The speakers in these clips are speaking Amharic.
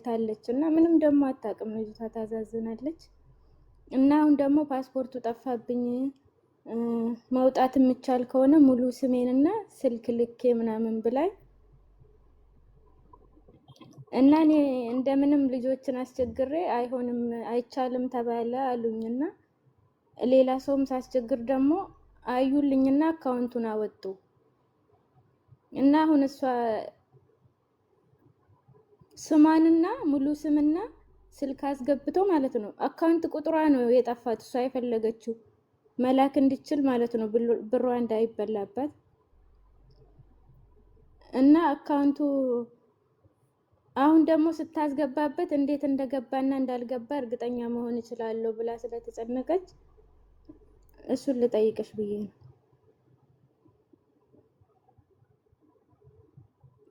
ታለች እና ምንም ደግሞ አታውቅም ልጅቷ ታዛዝናለች። እና አሁን ደግሞ ፓስፖርቱ ጠፋብኝ መውጣት የምቻል ከሆነ ሙሉ ስሜንና ስልክ ልኬ ምናምን ብላኝ እና እኔ እንደምንም ልጆችን አስቸግሬ አይሆንም አይቻልም ተባለ አሉኝና ሌላ ሰውም ሳስቸግር ደግሞ አዩልኝና አካውንቱን አወጡ እና አሁን እሷ ስማንና ሙሉ ስምና ስልክ አስገብቶ ማለት ነው አካውንት ቁጥሯ ነው የጠፋት እሷ የፈለገችው መላክ እንድችል ማለት ነው ብሯ እንዳይበላባት እና አካውንቱ አሁን ደግሞ ስታስገባበት እንዴት እንደገባና እንዳልገባ እርግጠኛ መሆን እችላለሁ ብላ ስለተጨነቀች እሱን ልጠይቅሽ ብዬ ነው።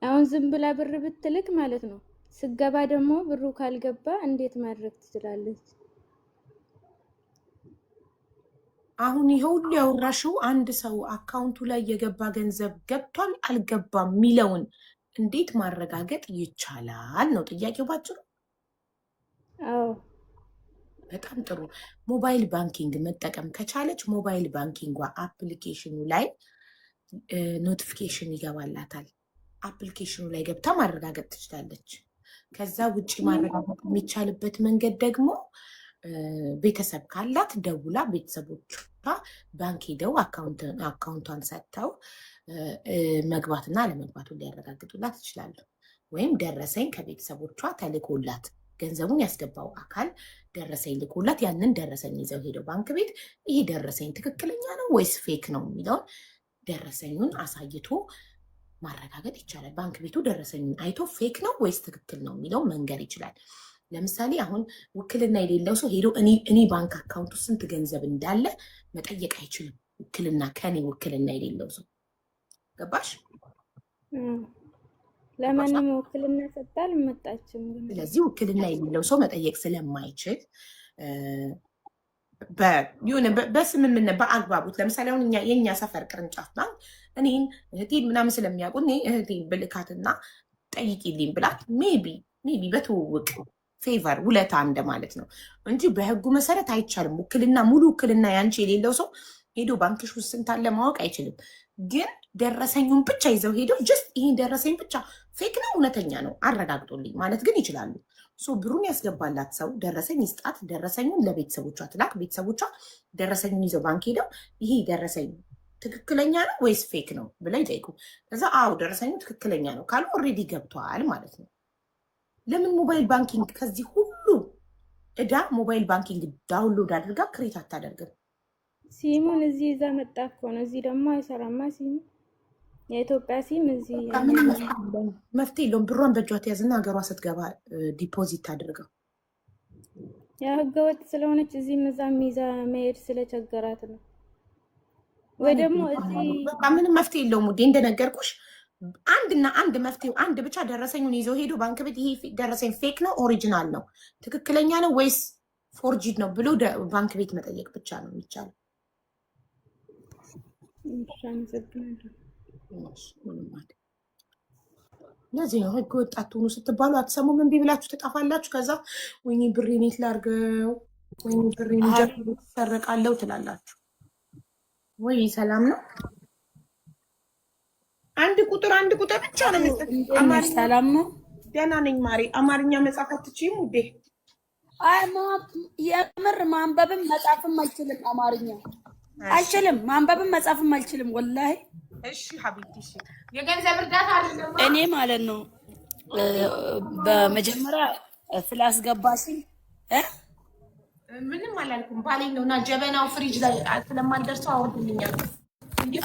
አሁን ዝም ብላ ብር ብትልክ ማለት ነው ስገባ ደግሞ ብሩ ካልገባ እንዴት ማድረግ ትችላለች? አሁን ይሄ ሁሉ ያወራሽው አንድ ሰው አካውንቱ ላይ የገባ ገንዘብ ገብቷል አልገባም የሚለውን እንዴት ማረጋገጥ ይቻላል ነው ጥያቄው ባጭሩ። አዎ በጣም ጥሩ። ሞባይል ባንኪንግ መጠቀም ከቻለች ሞባይል ባንኪንጓ አፕሊኬሽኑ ላይ ኖቲፊኬሽን ይገባላታል። አፕሊኬሽኑ ላይ ገብታ ማረጋገጥ ትችላለች። ከዛ ውጪ ማረጋገጥ የሚቻልበት መንገድ ደግሞ ቤተሰብ ካላት ደውላ ቤተሰቦቿ ባንክ ሄደው አካውንቷን ሰጥተው መግባትና ለመግባቱን ሊያረጋግጡላት ይችላሉ። ወይም ደረሰኝ ከቤተሰቦቿ ተልኮላት ገንዘቡን ያስገባው አካል ደረሰኝ ልኮላት ያንን ደረሰኝ ይዘው ሄደው ባንክ ቤት ይሄ ደረሰኝ ትክክለኛ ነው ወይስ ፌክ ነው የሚለውን ደረሰኙን አሳይቶ ማረጋገጥ ይቻላል። ባንክ ቤቱ ደረሰኙን አይቶ ፌክ ነው ወይስ ትክክል ነው የሚለው መንገር ይችላል። ለምሳሌ አሁን ውክልና የሌለው ሰው ሄዶ እኔ ባንክ አካውንቱ ስንት ገንዘብ እንዳለ መጠየቅ አይችልም። ውክልና ከኔ ውክልና የሌለው ሰው ገባሽ? ለማንም ውክልና ሰጣል መጣችም። ስለዚህ ውክልና የሌለው ሰው መጠየቅ ስለማይችል በስምምነት በአግባቡት ለምሳሌ አሁን የእኛ ሰፈር ቅርንጫፍ ባንክ እኔን እህቴን ምናምን ስለሚያውቁ እኔ እህቴን ብልካትና ጠይቂልኝ ብላት ሜቢ በትውውቅ ፌቨር ውለታ እንደማለት ነው እንጂ በህጉ መሰረት አይቻልም። ውክልና ሙሉ ውክልና ያንቺ የሌለው ሰው ሄዶ ባንክሽ ውስጥ ስንት አለ ማወቅ አይችልም። ግን ደረሰኙን ብቻ ይዘው ሄደው ጀስት ይሄን ደረሰኝ ብቻ ፌክ ነው እውነተኛ ነው አረጋግጦልኝ ማለት ግን ይችላሉ። ብሩን ያስገባላት ሰው ደረሰኝ ይስጣት፣ ደረሰኙን ለቤተሰቦቿ ትላክ፣ ቤተሰቦቿ ደረሰኙን ይዘው ባንክ ሄደው ይሄ ደረሰኝ ትክክለኛ ነው ወይስ ፌክ ነው ብለው ይጠይቁ። ከዛ አዎ ደረሰኙ ትክክለኛ ነው ካሉ ኦልሬዲ ገብተዋል ማለት ነው። ለምን ሞባይል ባንኪንግ ከዚህ ሁሉ እዳ ሞባይል ባንኪንግ ዳውንሎድ አድርጋ ክሬት አታደርግም? ሲሙን እዚህ ይዛ መጣ እኮ ነው። እዚህ ደግሞ አይሰራማ ሲሙ። የኢትዮጵያ ሲም እዚህ መፍትሄ የለውም። ብሯን በእጇ ትያዝና ሀገሯ ስትገባ ዲፖዚት አድርገው። ያ ህገወጥ ስለሆነች እዚህ እዛም ይዛ መሄድ ስለቸገራት ነው። ወይ ደግሞ እዚህ ምንም መፍትሄ የለውም ውዴ። እንደነገርኩሽ አንድና አንድ መፍትሄው አንድ ብቻ ደረሰኙን ይዘው ሄዱ ባንክ ቤት ይሄ ደረሰኝ ፌክ ነው ኦሪጂናል ነው ትክክለኛ ነው ወይስ ፎርጂድ ነው ብሎ ባንክ ቤት መጠየቅ ብቻ ነው የሚቻለው። ለዚህ ነው ህገ ወጥ አትሁኑ ስትባሉ አትሰሙም። እምቢ ብላችሁ ትጠፋላችሁ። ከዛ ወይኔ ብሬን የት ላድርገው፣ ወይኔ ብሬን ሰረቃለሁ ትላላችሁ። ወይ ሰላም ነው። አንድ ቁጥር ብቻ ነው አማርኛ። ሰላም ነው። ደህና ነኝ ማሬ። አማርኛ መጻፍ አትችይም ውዴ? የምር ማንበብም መጻፍም አልችልም። አማርኛ አልችልም፣ ማንበብም መጻፍም አልችልም ወላሂ። እሺ ሀቢብቲ፣ እሺ የገንዘብ እርዳታ አይደለም እኔ ማለት ነው። በመጀመሪያ ስላስገባሽኝ ምንም አላልኩም። ባሌ ነውና ጀበናው ፍሪጅ ላይ ስለማልደርሰው አወርድልኛል።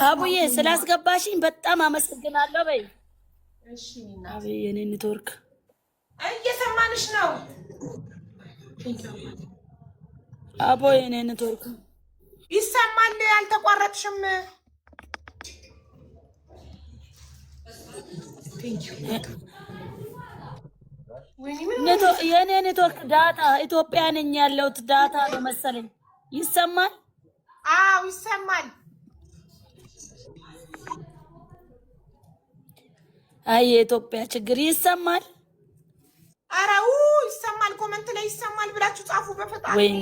አቡዬ ስላስገባሽኝ በጣም አመሰግናለሁ በይ። እሺ አቡዬ የኔ ኔትወርክ እየሰማንሽ ነው። አቦ የኔ ኔትወርክ ይሰማል፣ አልተቋረጥሽም። የኔ ኔትወርክ ዳታ ኢትዮጵያ ነኝ ያለሁት ዳታ ነው መሰለኝ። ይሰማል? አዎ ይሰማል። አይ የኢትዮጵያ ችግር ይሰማል። አራው ኮመንት ላይ ይሰማል ብላችሁ ጻፉ። በፈጣሪ ወይኔ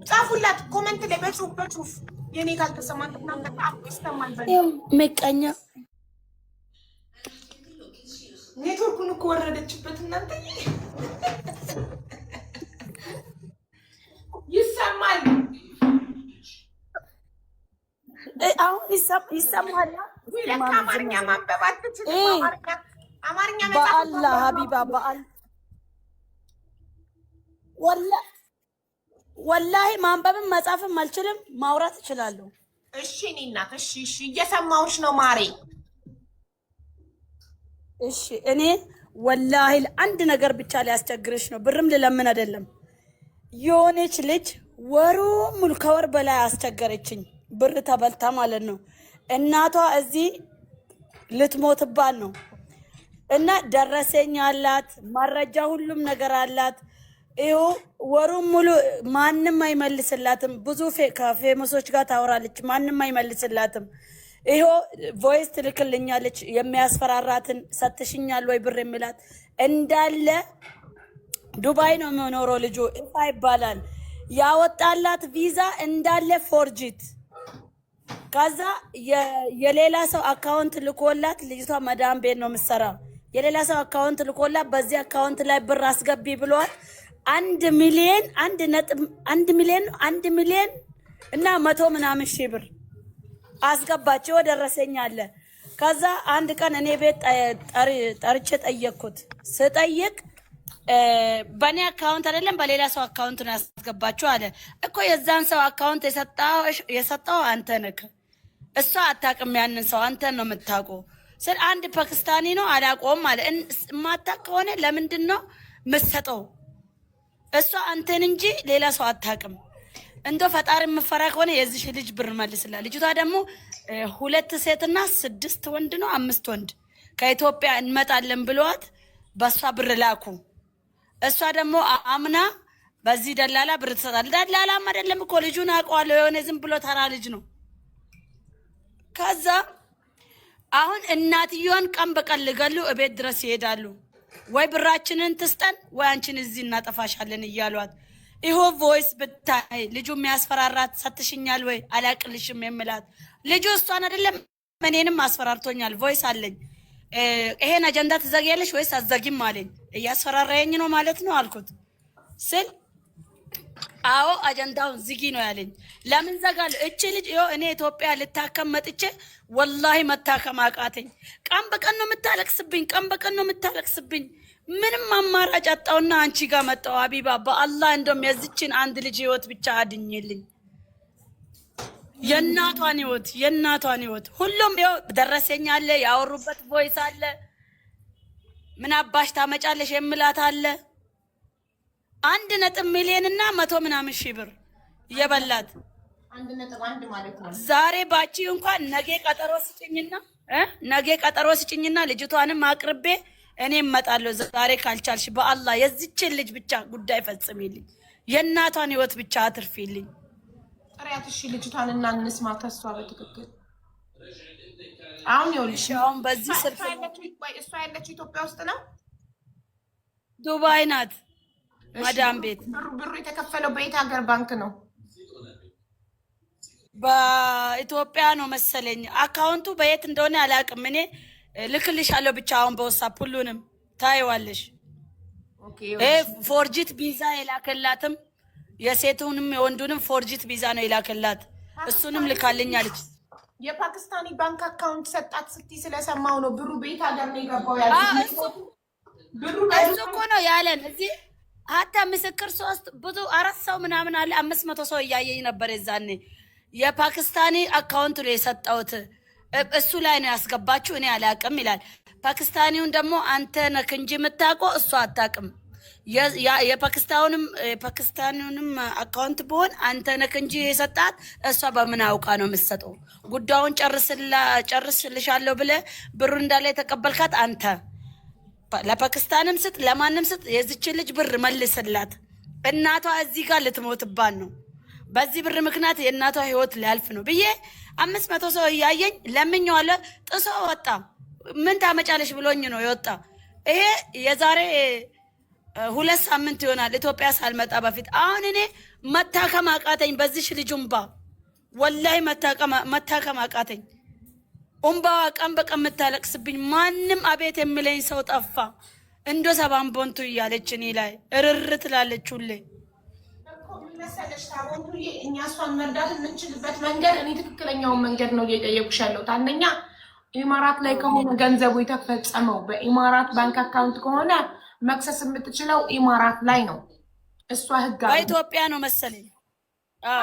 ጻፉላት ኮመንት ላይ በጽሁፍ የኔ ካልተሰማን እናንተ ጻፉ ይሰማል በል። ምቀኛ ኔትወርኩን እኮ ወረደችበት እናንተ። ይሰማል አሁን ይሰማል። አማርኛ ማንበብ አትችልም። አማርኛ በአላህ ሀቢባ በአል ወላሂ ማንበብም መጻፍም አልችልም፣ ማውራት እችላለሁ። እሺ እኔ እናት እሺ እየሰማሁሽ ነው ማሬ። እሺ እኔ ወላሂ አንድ ነገር ብቻ ሊያስቸግርሽ ነው፣ ብርም ልለምን አይደለም። የሆነች ልጅ ወሩ ሙሉ ከወር በላይ አስቸገረችኝ፣ ብር ተበልታ ማለት ነው። እናቷ እዚህ ልትሞትባት ነው እና ደረሰኝ አላት፣ መረጃ ሁሉም ነገር አላት። ይኸው ወሩን ሙሉ ማንም አይመልስላትም። ብዙ ከፌመሶች ጋር ታወራለች፣ ማንም አይመልስላትም። ይኸው ቮይስ ትልክልኛለች የሚያስፈራራትን ሰትሽኛል ወይ ብር የሚላት እንዳለ። ዱባይ ነው የሚኖረው ልጁ፣ እፋ ይባላል። ያወጣላት ቪዛ እንዳለ ፎርጂት። ከዛ የሌላ ሰው አካውንት ልኮላት፣ ልጅቷ መዳም ቤት ነው የምትሰራ። የሌላ ሰው አካውንት ልኮላት በዚህ አካውንት ላይ ብር አስገቢ ብሏት 1 ሚሊዮን 1 ሚሊዮን እና 100 ምናምን ሺህ ብር አስገባቸው። ደረሰኝ አለ። ከዛ አንድ ቀን እኔ ቤት ጠርቼ ጠየቅኩት። ስጠይቅ በእኔ አካውንት አይደለም በሌላ ሰው አካውንት ነው ያስገባቸው አለ። እኮ የዛን ሰው አካውንት የሰጠው አንተ ነህ፣ እሷ አታውቅም። ያንን ሰው አንተን ነው የምታውቀው። ስለ አንድ ፓኪስታኒ ነው አላውቀውም አለ። የማታውቅ ከሆነ ለምንድን ነው የምትሰጠው? እሷ አንተን እንጂ ሌላ ሰው አታውቅም። እንደው ፈጣሪ የምፈራ ከሆነ የዚህ ልጅ ብር መልስላ። ልጅቷ ደግሞ 2 ሴትና 6 ወንድ ነው 5 ወንድ ከኢትዮጵያ እንመጣለን ብለዋት በሷ ብር ላኩ። እሷ ደግሞ አምና በዚህ ደላላ ብር ትሰጣለች። ደላላም አይደለም እኮ ልጁን አውቀዋለሁ፣ የሆነ ዝም ብሎ ተራ ልጅ ነው። ከዛ አሁን እናትየዋን ቀን በቀን ልገሉ እቤት ድረስ ይሄዳሉ። ወይ ብራችንን ትስጠን ወይ አንቺን እዚህ እናጠፋሻለን እያሏት። ይሆ ቮይስ ብታይ ልጁ የሚያስፈራራት ሰትሽኛል ወይ አላቅልሽም የምላት ልጁ እሷን አይደለም እኔንም አስፈራርቶኛል። ቮይስ አለኝ። ይሄን አጀንዳ ትዘጊያለሽ ወይስ አትዘጊም አለኝ። እያስፈራራየኝ ነው ማለት ነው አልኩት ስል አዎ አጀንዳውን ዝጊ ነው ያለኝ። ለምን ዘጋለሁ? እቺ ልጅ ይኸው እኔ ኢትዮጵያ ልታከም መጥቼ ወላሂ መታከም አቃተኝ። ቀን በቀን ነው የምታለቅስብኝ፣ ቀን በቀን ነው የምታለቅስብኝ። ምንም አማራጭ አጣውና አንቺ ጋር መጣው። ሀቢባ በአላህ እንደውም የዚችን አንድ ልጅ ህይወት ብቻ አድኝልኝ። የእናቷን ህይወት ሁሉም ይኸው ደረሰኝ አለ፣ ያወሩበት ቮይስ አለ። ምን አባሽ ታመጫለሽ የምላት አለ። 1 ሚሊዮን እና 100 ምናምን ሺህ ብር እየበላት 1.1 ማለት ነው። ዛሬ ባቺ እንኳን ነገ ቀጠሮ ስጭኝና ልጅቷንም አቅርቤ እኔ እመጣለሁ። ዛሬ ካልቻልሽ በአላህ የዚችን ልጅ ብቻ ጉዳይ ፈጽሚልኝ፣ የእናቷን ህይወት ብቻ አትርፊልኝ። ጥሪያት እሺ፣ ልጅቷን እና እንስማ ከሷ በትክክል አሁን ይኸውልሽ፣ አሁን በዚህ ስልክ እሷ ያለችው ኢትዮጵያ ውስጥ ነው፣ ዱባይ ናት ማዳም ቤት። ብሩ የተከፈለው በየት ሀገር ባንክ ነው? በኢትዮጵያ ነው መሰለኝ። አካውንቱ በየት እንደሆነ አላውቅም። እኔ ልክልሻለሁ ብቻ አሁን በWhatsApp ሁሉንም ታይዋለሽ። ፎርጂት ቪዛ የላከላትም የሴቱንም የወንዱንም ፎርጂት ቪዛ ነው የላከላት። እሱንም ልካልኛለች። የፓኪስታኒ ባንክ አካውንት ሰጣት ስትይ ስለሰማው ነው። ብሩ በየት ሀገር ነው የገባው ያለሽ? ብሩ እኮ ነው ያለን እዚህ ሀታ ምስክር 3 ብዙ 4 ሰው ምናምን አለ። 500 ሰው እያየኝ ነበር የዛኔ። የፓኪስታኒ አካውንት ነው የሰጠውት፣ እሱ ላይ ነው ያስገባችሁ፣ እኔ አላቅም ይላል። ፓኪስታኒውን ደግሞ አንተ ነህ እንጂ የምታውቀው እሱ አታውቅም። የፓኪስታኒውንም አካውንት ቢሆን አንተ ነህ እንጂ የሰጣት እሷ በምን አውቃ ነው የምትሰጠው? ጉዳዩን ጨርስልሻለሁ ብለህ ብሩ እንዳለ የተቀበልካት አንተ። ለፓኪስታንም ስጥ ለማንም ስጥ፣ የዚችን ልጅ ብር መልስላት። እናቷ እዚህ ጋር ልትሞትባን ነው። በዚህ ብር ምክንያት የእናቷ ህይወት ሊያልፍ ነው ብዬ 500 ሰው እያየኝ ለምኜዋለሁ። ጥሶ ወጣ። ምን ታመጫለሽ ብሎኝ ነው የወጣ። ይሄ የዛሬ 2 ሳምንት ይሆናል ኢትዮጵያ ሳልመጣ በፊት። አሁን እኔ መታከም አቃተኝ በዚህ ልጅ እምባ፣ ወላሂ መታከም አቃተኝ። እምባዋ ቀን በቀን የምታለቅስብኝ ማንም አቤት የሚለኝ ሰው ጠፋ። እንዶ ሰባን ቦንቱ እያለች እኔ ላይ እርር ትላለች ሁሌ። መሰለሽ ታቦንቱዬ፣ እኛ እሷን መርዳት የምንችልበት መንገድ እኔ ትክክለኛውን መንገድ ነው እየጠየኩሽ ያለሁት። አንደኛ ኢማራት ላይ ከሆነ ገንዘቡ የተፈጸመው በኢማራት ባንክ አካውንት ከሆነ መክሰስ የምትችለው ኢማራት ላይ ነው። እሷ ህግ በኢትዮጵያ ነው መሰለኝ።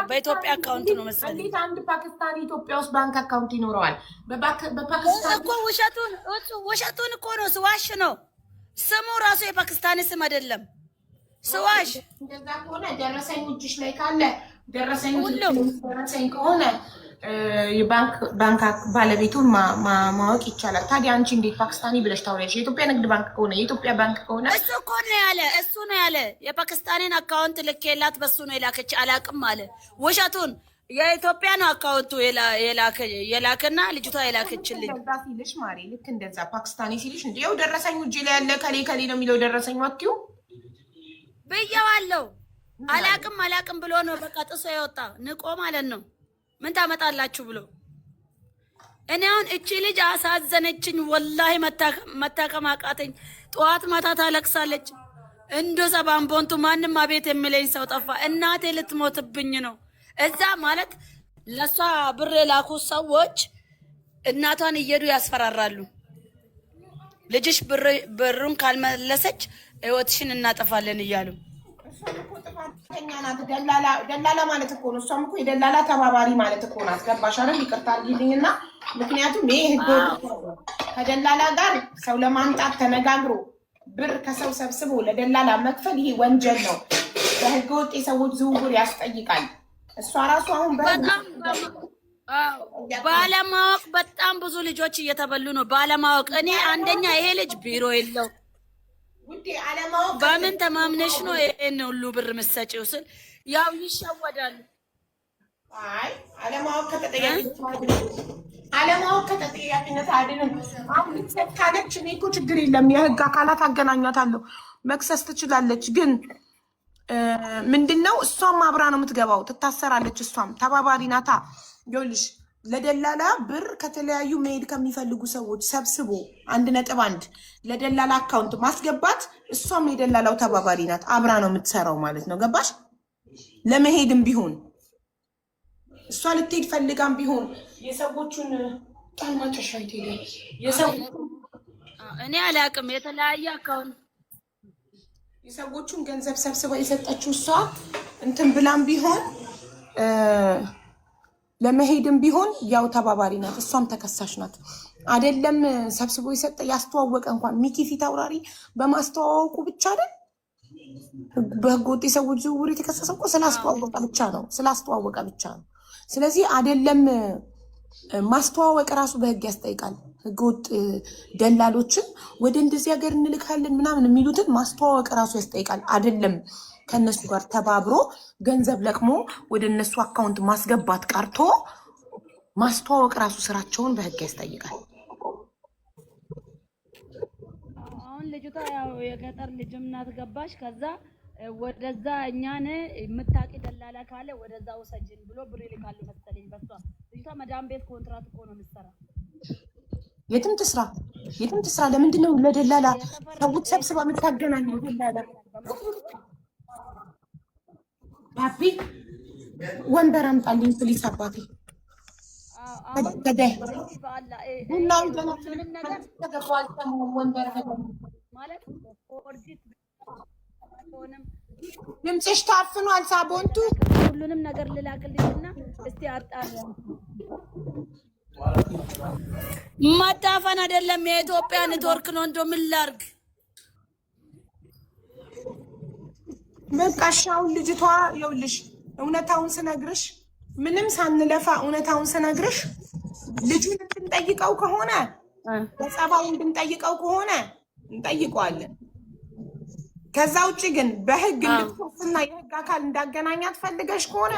በኢትዮጵያ አካውንት ነው መሰለኝ። እንዴት አንድ ፓኪስታኒ ኢትዮጵያ ውስጥ ባንክ አካውንት ይኖረዋል? በፓኪስታን እኮ ውሸቱን እኮ ነው፣ ስዋሽ ነው። ስሙ ራሱ የፓኪስታኒ ስም አይደለም፣ ስዋሽ። እንደዛ ከሆነ ደረሰኝ እጅሽ ላይ ካለ ደረሰኝ ከሆነ ባንክ ባለቤቱን ማወቅ ይቻላል። ታዲያ አንቺ እንዴት ፓኪስታኒ ብለሽ ታወሪያለሽ? የኢትዮጵያ ንግድ ባንክ ከሆነ የኢትዮጵያ ባንክ ከሆነ እሱ ነው ያለ የፓኪስታኒን አካውንት ልኬላት በሱ ነው የላከች። አላቅም አለ ውሸቱን። የኢትዮጵያ ነው አካውንቱ የላከና ልጅቷ የላከችልኝ። እንደዛ ሲልሽ ማሪ፣ ልክ እንደዛ ፓኪስታኒ ሲልሽ እንዴ ያው ደረሰኝ እጅ ላይ ያለ ከሌ ነው የሚለው ደረሰኝ ወጥዩ ብየዋለሁ። አላቅም ብሎ ነው በቃ ጥሶ የወጣ ንቆ ማለት ነው። ምን ታመጣላችሁ ብሎ። እኔ አሁን እቺ ልጅ አሳዘነችኝ ወላሂ። መታከም አቃተኝ። ጠዋት ማታ ታለቅሳለች። እንዶ ሰባን ቦንቱ ማንም አቤት የሚለኝ ሰው ጠፋ። እናቴ ልትሞትብኝ ነው። እዛ ማለት ለሷ ብር የላኩ ሰዎች እናቷን እየሄዱ ያስፈራራሉ። ልጅሽ ብሩን ካልመለሰች ህይወትሽን እናጠፋለን እያሉ። እሷም እኮ ጥፋተኛ ናት። ደላላ ማለት እኮ ነው። እሷም እኮ የደላላ ተባባሪ ማለት እኮ ናት። ገባሽ አይደል? ይቅርታ አድርጊልኝና ምክንያቱም ይሄ ህገወጥ ከደላላ ጋር ሰው ለማምጣት ተነጋግሮ ብር ከሰው ሰብስቦ ለደላላ መክፈል ይሄ ወንጀል ነው። በህገወጥ የሰዎች ዝውውር ያስጠይቃል። እሷ ራሱ አሁን ባለማወቅ በጣም ብዙ ልጆች እየተበሉ ነው። ባለማወቅ እኔ አንደኛ ይሄ ልጅ ቢሮ የለው በምን ተማምነሽ ነው ይሄን ሁሉ ብር የምትሰጪው ስል ያው ይሸወዳሉ። አይ አለማወቅ ከተጠያቂነት አይደለም። አሁን ልትሰጥ ካለች እኔ እኮ ችግር የለም የህግ አካላት አገናኛታለሁ፣ መክሰስ ትችላለች። ግን ምንድነው እሷም አብራ ነው የምትገባው፣ ትታሰራለች። እሷም ተባባሪ ናታ። ይኸውልሽ ለደላላ ብር ከተለያዩ መሄድ ከሚፈልጉ ሰዎች ሰብስቦ 1.1 ለደላላ አካውንት ማስገባት እሷም የደላላው ተባባሪ ናት። አብራ ነው የምትሰራው ማለት ነው። ገባሽ? ለመሄድም ቢሆን እሷ ልትሄድ ፈልጋም ቢሆን የሰዎቹን ጣልማጨሻ እኔ አላቅም የተለያየ አካውንት የሰዎቹን ገንዘብ ሰብስባ የሰጠችው እሷ እንትን ብላም ቢሆን ለመሄድም ቢሆን ያው ተባባሪ ናት። እሷም ተከሳሽ ናት። አይደለም ሰብስቦ የሰጠ ያስተዋወቀ እንኳን ሚኪ ፊት አውራሪ በማስተዋወቁ ብቻ አይደል በህገወጥ የሰዎች ዝውውር የተከሰሰው እኮ ስላስተዋወቀ ብቻ ነው። ስለዚህ አይደለም ማስተዋወቅ ራሱ በህግ ያስጠይቃል። ህገወጥ ደላሎችን ወደ እንደዚህ ሀገር እንልካለን ምናምን የሚሉትን ማስተዋወቅ ራሱ ያስጠይቃል። አይደለም ከነሱ ጋር ተባብሮ ገንዘብ ለቅሞ ወደ እነሱ አካውንት ማስገባት ቀርቶ ማስተዋወቅ ራሱ ስራቸውን በህግ ያስጠይቃል። አሁን ልጅቷ ያው የገጠር ልጅም ናት። ገባሽ? ከዛ ወደዛ እኛን የምታቂ ደላላ ካለ ወደዛ ውሰጅን ብሎ ብር ይልካሉ መሰለኝ። በሷ ልጅቷ መዳም ቤት ኮንትራት እኮ ነው የምትሰራ። የትም ትስራ ለምንድን ነው ለደላላ ሰዎች ሰብስባ የምታገናኘው? ደላላ ፓፒ ወንበር አምጣልኝ ፕሊስ አባቴ። ድምፅሽ ታፍኗል ሳቦንቱ። ሁሉንም ነገር ልላክልኝና እስቲ አጣሪ። ማታፈን አይደለም የኢትዮጵያ ኔትወርክ ነው። እንደው ምን ላድርግ? በቃ ሻውን ልጅቷ ይኸውልሽ እውነታውን ስነግርሽ ምንም ሳንለፋ እውነታውን ስነግርሽ ልጁን እንድንጠይቀው ከሆነ በጸባው እንድንጠይቀው ከሆነ እንጠይቀዋለን። ከዛ ውጭ ግን በህግ እንድትወስና የህግ አካል እንዳገናኛት ፈልገሽ ከሆነ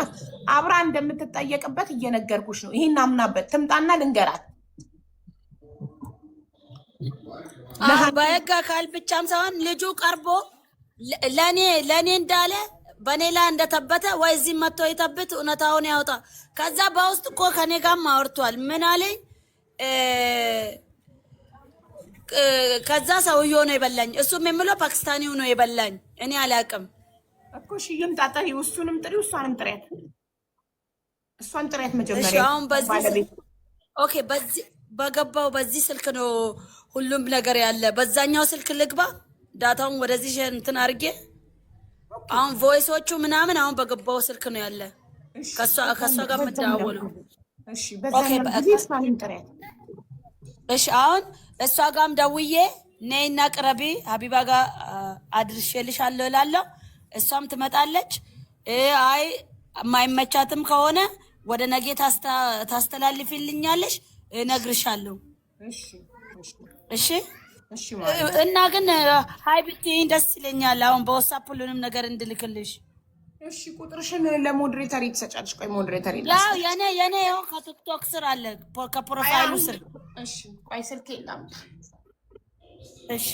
አብራ እንደምትጠየቅበት እየነገርኩሽ ነው። ይሄን አምናበት ትምጣና ልንገራት። በህግ አካል ብቻም ሳይሆን ልጁ ቀርቦ ለኔ እንዳለ በኔ ላይ እንደተበተ ወይ እዚህ መጥቶ ይተብት እውነታውን ያውጣ። ከዛ በውስጥ እኮ ከኔ ጋርም አወርቷል። ምን አለኝ? ከዛ ሰውዬው ነው የበላኝ። እሱም የሚለው ፓኪስታኒው ነው የበላኝ። እኔ አላውቅም እኮ። እሺ ይምጣጣ። እሱንም ጥሪው፣ እሷንም ጥሪያት። እሷን ጥሪያት መጀመሪያ። አሁን በዚህ ኦኬ፣ በገባው በዚህ ስልክ ነው ሁሉም ነገር ያለ። በዛኛው ስልክ ልግባ፣ ዳታውን ወደዚህ እንትን አድርጌ አሁን ቮይሶቹ ምናምን አሁን በገባው ስልክ ነው ያለ። ከሷ ጋር መደዋወለው። እሺ በዛኛው እሷንም ጥሪያት። እሺ አሁን እሷ ጋርም ደውዬ ነይና ቅረቢ ሀቢባ ጋር አድርሼልሻለሁ እላለሁ። እሷም ትመጣለች። አይ የማይመቻትም ከሆነ ወደ ነገ ታስተላልፊልኛለሽ፣ እነግርሻለሁ። እሺ እና ግን ሀይ ብትይኝ ደስ ይለኛል። አሁን በዋትስአፕ ሁሉንም ነገር እንድልክልሽ። እሺ ቁጥርሽን ለሞዴሬተር ትሰጫለሽ? ቆይ ሞዴሬተር ያው የኔ ያው ከቲክቶክ ስር አለ ከፕሮፋይሉ ስር። እሺ ቆይ ስልክ የለም። እሺ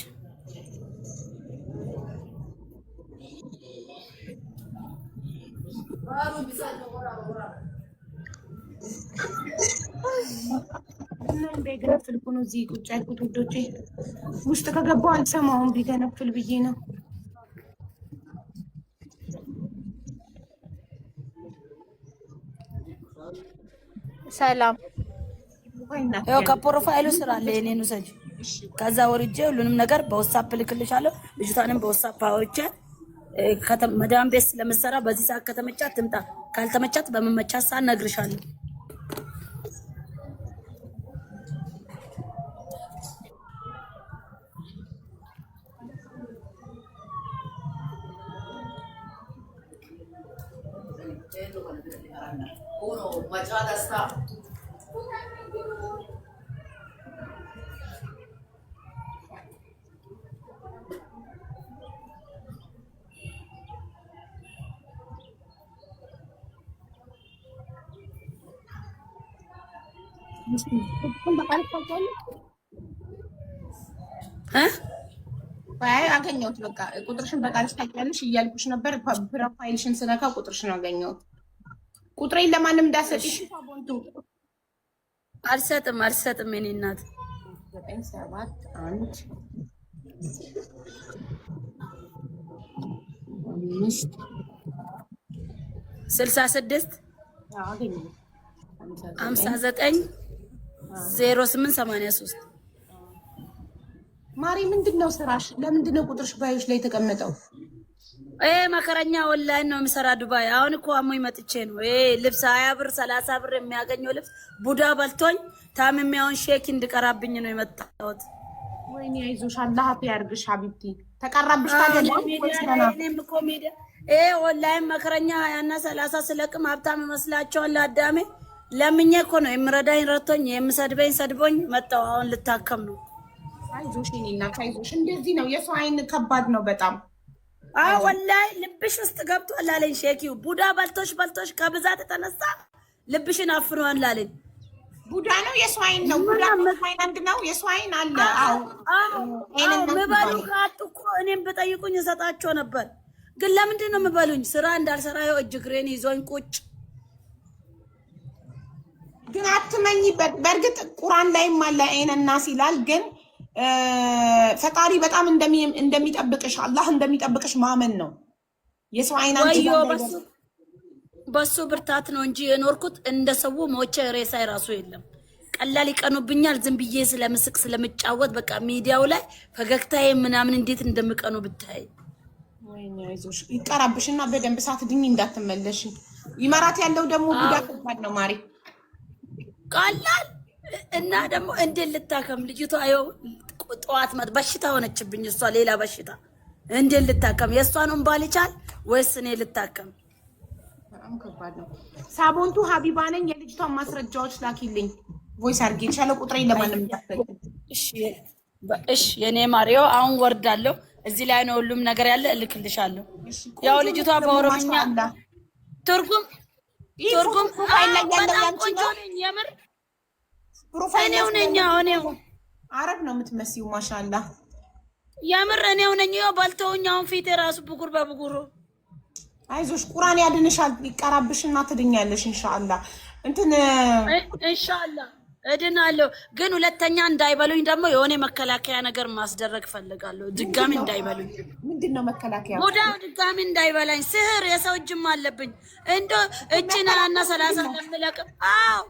ቢገነፍል እኮ ነው እዚህ ቁጭ ያልኩት ውዶቼ። ውስጥ ከገባሁ አልሰማሁም። ቢገነፍል ብዬ ነው። ሰላም ያው ከፕሮፋይሉ ስራ አለ። የኔን ውሰጂ። ከዛ ወርጄ ሁሉንም ነገር በዋትስአፕ ልክልሻለሁ። ልጅቷንም በዋትስአፕ አውርቼ መዳም ቤት ስለምትሰራ በዚህ ሰዓት ከተመቻት ትምጣ፣ ካልተመቻት በመመቻት ሰዓት እነግርሻለሁ። አገኘሁት። በቃ ቁጥርሽን በቃልሽ ታውቂያለሽ እያልኩሽ ነበር። ፕሮፋይልሽን ስነካ ቁጥርሽን አገኘሁት። ቁጥሬን ለማንም እንዳትሰጪ። ቦንቱ አልሰጥም። የኔ እናት 971 66 59 0883 ማሪ ምንድን ነው ስራሽ? ለምንድን ነው ቁጥርሽ ባዮች ላይ የተቀመጠው? መከረኛ ኦንላይን ነው የምሰራ ዱባይ። አሁን እኮ አሞኝ መጥቼ ነው። ልብስ 20 ብር 30 ብር የሚያገኘው ልብስ ቡዳ በልቶኝ ታምሜውን ሼክ እንድቀራብኝ ነው የመጣሁት። ወይኔ አይዞሽ፣ አላህ አፍ ያርግሽ ሀቢብቲ። ተቀራብሽ ታገኝ እኔም እኮ ሜዲያ ኦንላይን መከረኛ 20 እና 30 ስለቅም ሀብታም መስላቸዋል። አዳሜ ለምኜ እኮ ነው የምረዳኝ ረድቶኝ፣ የምሰድበኝ ሰድቦኝ መጣሁ። አሁን ልታከም ነው። አይዞሽ እኔ እናት አይዞሽ። እንደዚህ ነው የሰው አይን ከባድ ነው በጣም። ወላሂ ልብሽ ውስጥ ገብቷል አለኝ ሼኪው። ቡዳ በልቶሽ ከብዛት የተነሳ ልብሽን አፍኗል አለኝ። ቡዳ ነው የሰው አይን ነው። ቡዳ አይን አንድ ነው የሰው አይን አለ። ምበሉ ካጡ እኮ እኔም ብጠይቁኝ እሰጣቸው ነበር። ግን ለምንድን ነው የምበሉኝ? ስራ እንዳልሰራ ይኸው እጅ እግሬን ይዞኝ ቁጭ። ግን አትመኝበት። በእርግጥ ቁርአን ላይም አለ አይነናስ ይላል። ግን ፈጣሪ በጣም እንደሚጠብቅሽ አላህ እንደሚጠብቅሽ ማመን ነው። የሰው አይን በሱ ብርታት ነው እንጂ የኖርኩት እንደ ሰው ሞቼ ሬሳ ራሱ የለም። ቀላል ይቀኑብኛል። ዝም ብዬ ስለምስቅ ስለምጫወት በቃ ሚዲያው ላይ ፈገግታዬ ምናምን እንዴት እንደምቀኑ ብታይ። ወይኔ አይዞሽ፣ ይቀራብሽና በደንብ ሳትድኝ እንዳትመለሽ። ይመራት ያለው ደግሞ ጉዳ ከባድ ነው ማሪ። ቀላል እና ደግሞ እንዴት ልታከም ልጅቷ? ይኸው ጠዋት በሽታ ሆነችብኝ እሷ ሌላ በሽታ። እንዴት ልታከም? የእሷን እንባ ልቻል ወይስ እኔ ልታከም? በጣም ከባድ ነው። ሳቦንቱ ሀቢባ ነኝ። የልጅቷን ማስረጃዎች ላኪልኝ። ቮይስ አድርጌ የተሻለ ቁጥሬ ለማንም እንዳትፈል። እሺ የኔ ማሪዮ አሁን ወርዳለሁ። እዚህ ላይ ነው ሁሉም ነገር ያለ። እልክልሻለሁ። ያው ልጅቷ በኦሮምኛ ትርጉም በጣም ቆንጆ ነኝ የምር። እኔው ነኝ አረብ ነው የምትመስዩ። ማሻአላ የምር እኔው ነኝ። ይኸው በልተውኝ አሁን ፊቴ ራሱ ብጉር በብጉር። አይዞሽ ቁርአን ያድንሻል። ይቀራብሽና ትድኛለሽ ኢንሻአላህ። እንትን ኢንሻአላህ እድናለሁ። ግን ሁለተኛ እንዳይበሉኝ ደግሞ የሆነ መከላከያ ነገር ማስደረግ ፈልጋለሁ። ድጋሚ እንዳይበሉኝ። ምንድነው መከላከያ? ቡዳ ድጋሚ እንዳይበላኝ። ስህር የሰው እጅም አለብኝ። እንዶ እጅና እና 30 ለምለቅም። አዎ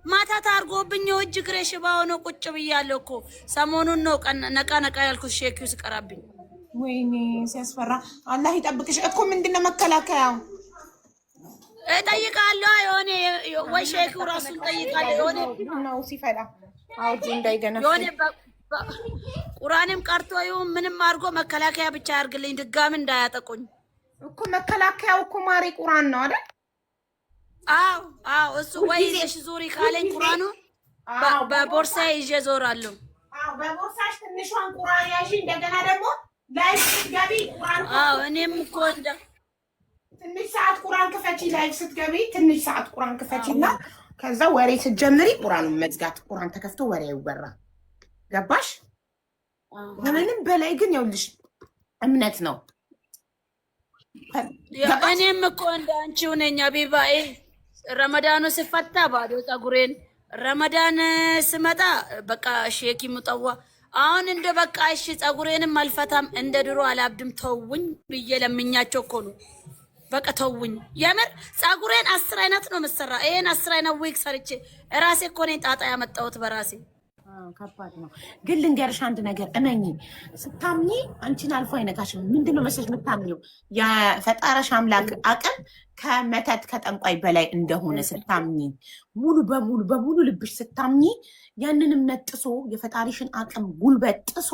ማታ ታርጎብኝ እጅ ግሬ ሽባ ሆኖ ቁጭ ብያለሁ እኮ። ሰሞኑን ነው ነቃ ነቃ ያልኩት ሼኪው ስቀራብኝ። ወይኔ ሲያስፈራ። አላህ ይጠብቅሽ እኮ። ምንድነው መከላከያው? እጠይቃለሁ። የሆነ ወይ ሼኪው ራሱን ጠይቃለሁ። የሆነ ነው ሲፈላ አውጂ እንዳይገና የሆነ ቁርአንም ቀርቶ ይሁን ምንም አድርጎ መከላከያ ብቻ ያርግልኝ፣ ድጋሚ እንዳያጠቁኝ እኮ። መከላከያው እኮ ማሪ ቁርአን ነው አይደል? አዎ አዎ። እሱ ወይ ይዘሽ ዙሪ ካለኝ ቁርአኑ በቦርሳዬ ይዤ ዞራለሁ። አዎ በቦርሳሽ ትንሿን ቁርአን ያዢ። እንደገና ደግሞ ላይፍ ስትገቢ ቁርአን። አዎ እኔም እኮ እንደ ትንሽ ሰዓት ቁርአን ክፈቺ። ላይፍ ስትገቢ ትንሽ ሰዓት ቁርአን ክፈቺና ከዛ ወሬ ስትጀምሪ ቁርአኑን መዝጋት። ቁርአን ተከፍቶ ወሬ ይወራ። ገባሽ? ከምንም በላይ ግን ይኸውልሽ እምነት ነው። እኔም እኮ እንደ አንቺው ነኝ አቢባዬ። ረመዳኑ ሲፈታ ባዶ ፀጉሬን፣ ረመዳን ስመጣ በቃ ሼኪ ሙጠዋ። አሁን እንደ በቃ እሺ ፀጉሬንም አልፈታም እንደ ድሮ አላብድም ተውኝ ብዬ ለምኛቸው እኮ ነው። በቃ ተውኝ። የምር ፀጉሬን 10 አይነት ነው የምሰራ። ይሄን 10 አይነት ዊግ ሰርቼ ራሴ እኮ ነኝ ጣጣ ያመጣሁት በራሴ። ከባድ ነው ግን ልንገርሽ አንድ ነገር እመኚ። ስታምኚ አንቺን አልፎ አይነካሽም። ምንድነው መሰለሽ የምታምኚው የፈጣሪሽ አምላክ አቅም ከመተት ከጠንቋይ በላይ እንደሆነ ስታምኚ፣ ሙሉ በሙሉ ልብሽ ስታምኚ፣ ያንን እምነት ጥሶ የፈጣሪሽን አቅም ጉልበት ጥሶ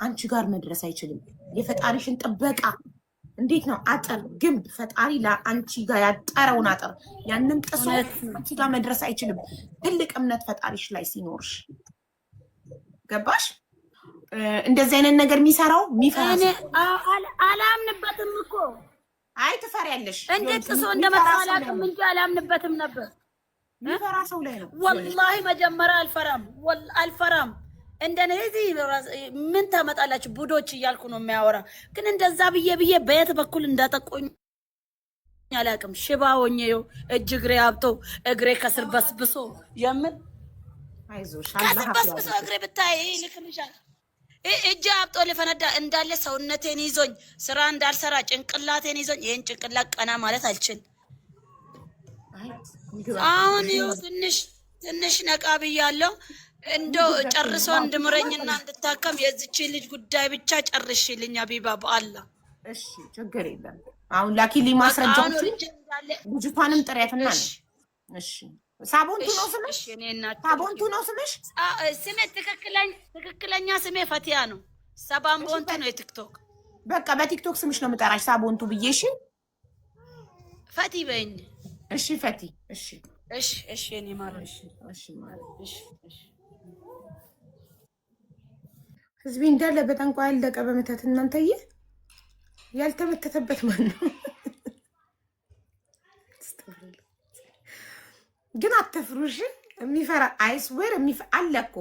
አንቺ ጋር መድረስ አይችልም። የፈጣሪሽን ጥበቃ እንዴት ነው አጥር ግንብ ፈጣሪ ለአንቺ ጋር ያጠረውን አጥር ያንን ጥሶ አንቺ ጋር መድረስ አይችልም። ትልቅ እምነት ፈጣሪሽ ላይ ሲኖርሽ ገባሽ? እንደዚህ አይነት ነገር የሚሰራው የሚፈራ አላምንበትም እኮ። አይ ትፈሪያለሽ። እንዴት ጥሶ እንደመጣ አላውቅም እንጂ አላምንበትም ነበር። የሚፈራ ሰው ላይ ነው ወላሂ መጀመሪያ አልፈራም። እንደነዚህ ምን ታመጣላችሁ ቡዶች እያልኩ ነው የሚያወራ። ግን እንደዛ ብዬ በየት በኩል እንዳጠቆኝ አላውቅም። ሽባ ሆኜ እጅ እግሬ አብጦ እግሬ ከስር በስብሶ የምን አይዞሽ ከስር በስብሶ እግሬ ብታይ ልክልሻል። እጅ አብጦ ሊፈነዳ እንዳለ ሰውነቴን ይዞኝ ስራ እንዳልሰራ ጭንቅላቴን ይዞኝ ይሄን ጭንቅላት ቀና ማለት አልችል። አሁን ይኸው ትንሽ ነቃ ብያለሁ። እንደው ጨርሶ እንድምረኝና እንድታከም የዚች ልጅ ጉዳይ ብቻ ጨርሽልኝ አቢባ በአላህ። እሺ ችግር የለም። አሁን ላኪልኝ ማስረጃዎች። ልጅቷንም ጥሪያትና ነው። እሺ ሳቦንቱ ነው ስምሽ? ሳቦንቱ ነው ስምሽ? ስሜ ትክክለኛ ስሜ ፈቲያ ነው። ሳባንቦንቱ ነው የቲክቶክ። በቃ በቲክቶክ ስምሽ ነው የምጠራሽ ሳቦንቱ ብዬ። እሺ ፈቲ በይኝ። እሺ ፈቲ። እሺ እሺ እኔ ማለት እሺ ማለት እሺ። ህዝቢ እንዳለ በጠንቋይ ያለቀ በመተት። እናንተዬ ያልተመተተበት ማን ነው? ግን አትፍሩሽ። የሚፈራ አይስዌር አለ እኮ